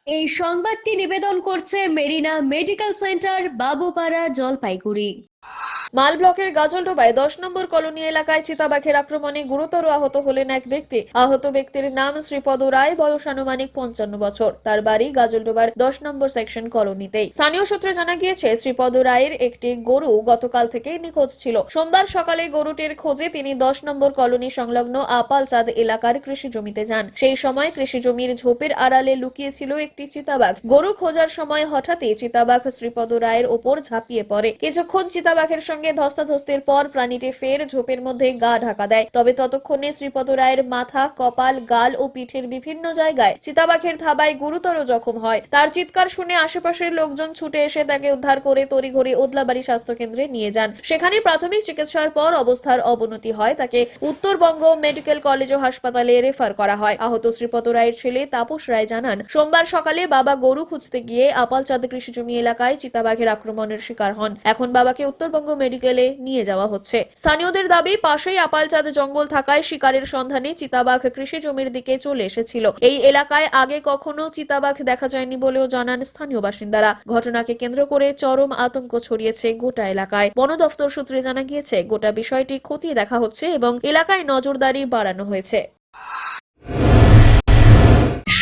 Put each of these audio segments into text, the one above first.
এই সংবাদটি নিবেদন করছে মেরিনা মেডিকেল সেন্টার, বাবুপাড়া, জলপাইগুড়ি। মাল ব্লকের গাজলডোবায় 10 নম্বর কলোনি এলাকায় চিতাবাঘের আক্রমণে গুরুতর আহত হলেন এক ব্যক্তি। আহত ব্যক্তির নাম শ্রীপদ রায়, বয়স আনুমানিক 55 বছর। তার বাড়ি গাজলডোবার 10 নম্বর সেকশন কলোনিতেই। স্থানীয় সূত্রে জানা গিয়েছে, শ্রীপদ রায়ের একটি গরু গতকাল থেকেই নিখোঁজ ছিল। সোমবার সকালে গরুটির খোঁজে তিনি 10 নম্বর কলোনি সংলগ্ন আপালচাঁদ এলাকার কৃষি জমিতে যান। সেই সময় কৃষি জমির ঝোপের আড়ালে লুকিয়েছিল একটি চিতাবাঘ। গরু খোঁজার সময় হঠাৎই চিতাবাঘ শ্রীপদ রায়ের ওপর ঝাঁপিয়ে পড়ে। কিছুক্ষণ চিতাবাঘের সঙ্গে ধস্তাধস্তির পর প্রাণীটি ফের ঝোপের মধ্যে গা ঢাকা দেয়। তবে ততক্ষণে শ্রীপদ রায়ের মাথা, কপাল, গাল ও পিঠের বিভিন্ন জায়গায় চিতাবাঘের থাবায় গুরুতর জখম হয়। তার চিৎকার শুনে আশেপাশের লোকজন ছুটে এসে তাকে উদ্ধার করে তড়িঘড়ি ওদলাবাড়ি স্বাস্থ্য কেন্দ্রে নিয়ে যান। সেখানে প্রাথমিক চিকিৎসার পর অবস্থার অবনতি হয়। তাকে উত্তরবঙ্গ মেডিকেল কলেজ ও হাসপাতালে রেফার করা হয়। আহত শ্রীপদ রায়ের ছেলে তাপস রায় জানান, সোমবার সকালে বাবা গরু খুঁজতে গিয়ে আপালচাঁদ কৃষি জমি এলাকায় চিতাবাঘের আক্রমণের শিকার হন। এখন বাবাকে উত্তরবঙ্গ মেডিকেলে নিয়ে যাওয়া হচ্ছে। স্থানীয়দের দাবি, পাশেই আপালচাঁদ জঙ্গল থাকায় শিকারের সন্ধানে চিতাবাঘ কৃষি জমির দিকে চলে এসেছিল। এই এলাকায় আগে কখনো চিতাবাঘ দেখা যায়নি বলেও জানান স্থানীয় বাসিন্দারা। ঘটনাকে কেন্দ্র করে চরম আতঙ্ক ছড়িয়েছে গোটা এলাকায়। বন দফতর সূত্রে জানা গিয়েছে, গোটা বিষয়টি খতিয়ে দেখা হচ্ছে এবং এলাকায় নজরদারি বাড়ানো হয়েছে।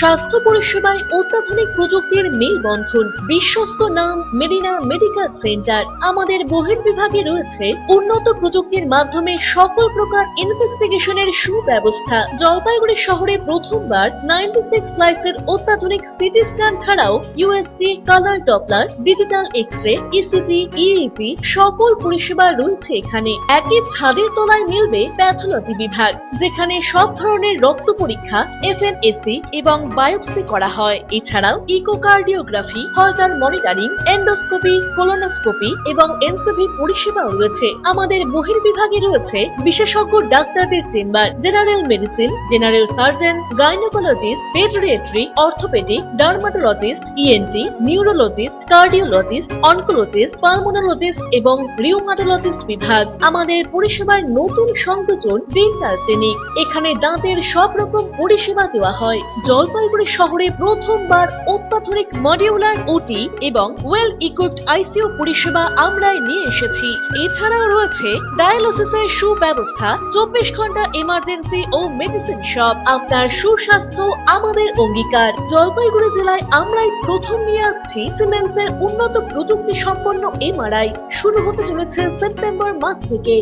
স্বাস্থ্য পরিষেবায় অত্যাধুনিক প্রযুক্তির মেলবন্ধন, বিশ্বস্ত নাম মেরিনা মেডিকেল সেন্টার। আমাদের বহির্বিভাগে রয়েছে উন্নত প্রযুক্তির মাধ্যমে সকল প্রকার ইনভেস্টিগেশনের সুব্যবস্থা। জলপাইগুড়ি শহরে প্রথমবার 96 স্লাইসের অত্যাধুনিক সিটি স্ক্যান ছাড়াও USG, colour Doppler, digital X-ray, ECG, EEG সকল পরিষেবা রয়েছে এখানে। একই ছাদের তলায় মিলবে প্যাথোলজি বিভাগ, যেখানে সব ধরনের রক্ত পরীক্ষা, এফএনএসি এবং বায়োপসি করা হয়। এছাড়াও ইকোকার্ডিওগ্রাফি, হলটার মনিটরিং, এন্ডোস্কোপি, কোলোনোস্কোপি এবং এনসিভি পরিষেবাও রয়েছে। আমাদের বহির্বিভাগে রয়েছে বিশেষজ্ঞ ডাক্তারদের chamber, general medicine, general surgeon, gynaecologist, পেডিয়াট্রি, orthopaedic, dermatologist, ENT, neurologist, cardiologist, oncologist, pulmonologist এবং রিউমাটোলজিস্ট বিভাগ। আমাদের পরিষেবার নতুন সংযোজন ডেন্টাল ক্লিনিক। এখানে দাঁতের সব রকম পরিষেবা দেওয়া হয়। জলপাইগুড়ি শহরে প্রথমবার অত্যাধুনিক মডিউলার ওটি এবং ওয়েল ইকুইপড আইসিইউ পরিষেবা আমরাই নিয়ে এসেছি। এছাড়াও রয়েছে ডায়ালিসিসের সুব্যবস্থা, 24 ঘন্টা এমার্জেন্সি ও মেডিসিন শপ। আপনার সুস্বাস্থ্য আমাদের অঙ্গীকার। জলপাইগুড়ি জেলায় আমরাই প্রথম নিয়ে আসছি সিমেন্সের উন্নত প্রযুক্তি সম্পন্ন এমআরআই। শুরু হতে চলেছে সেপ্টেম্বর মাস থেকে।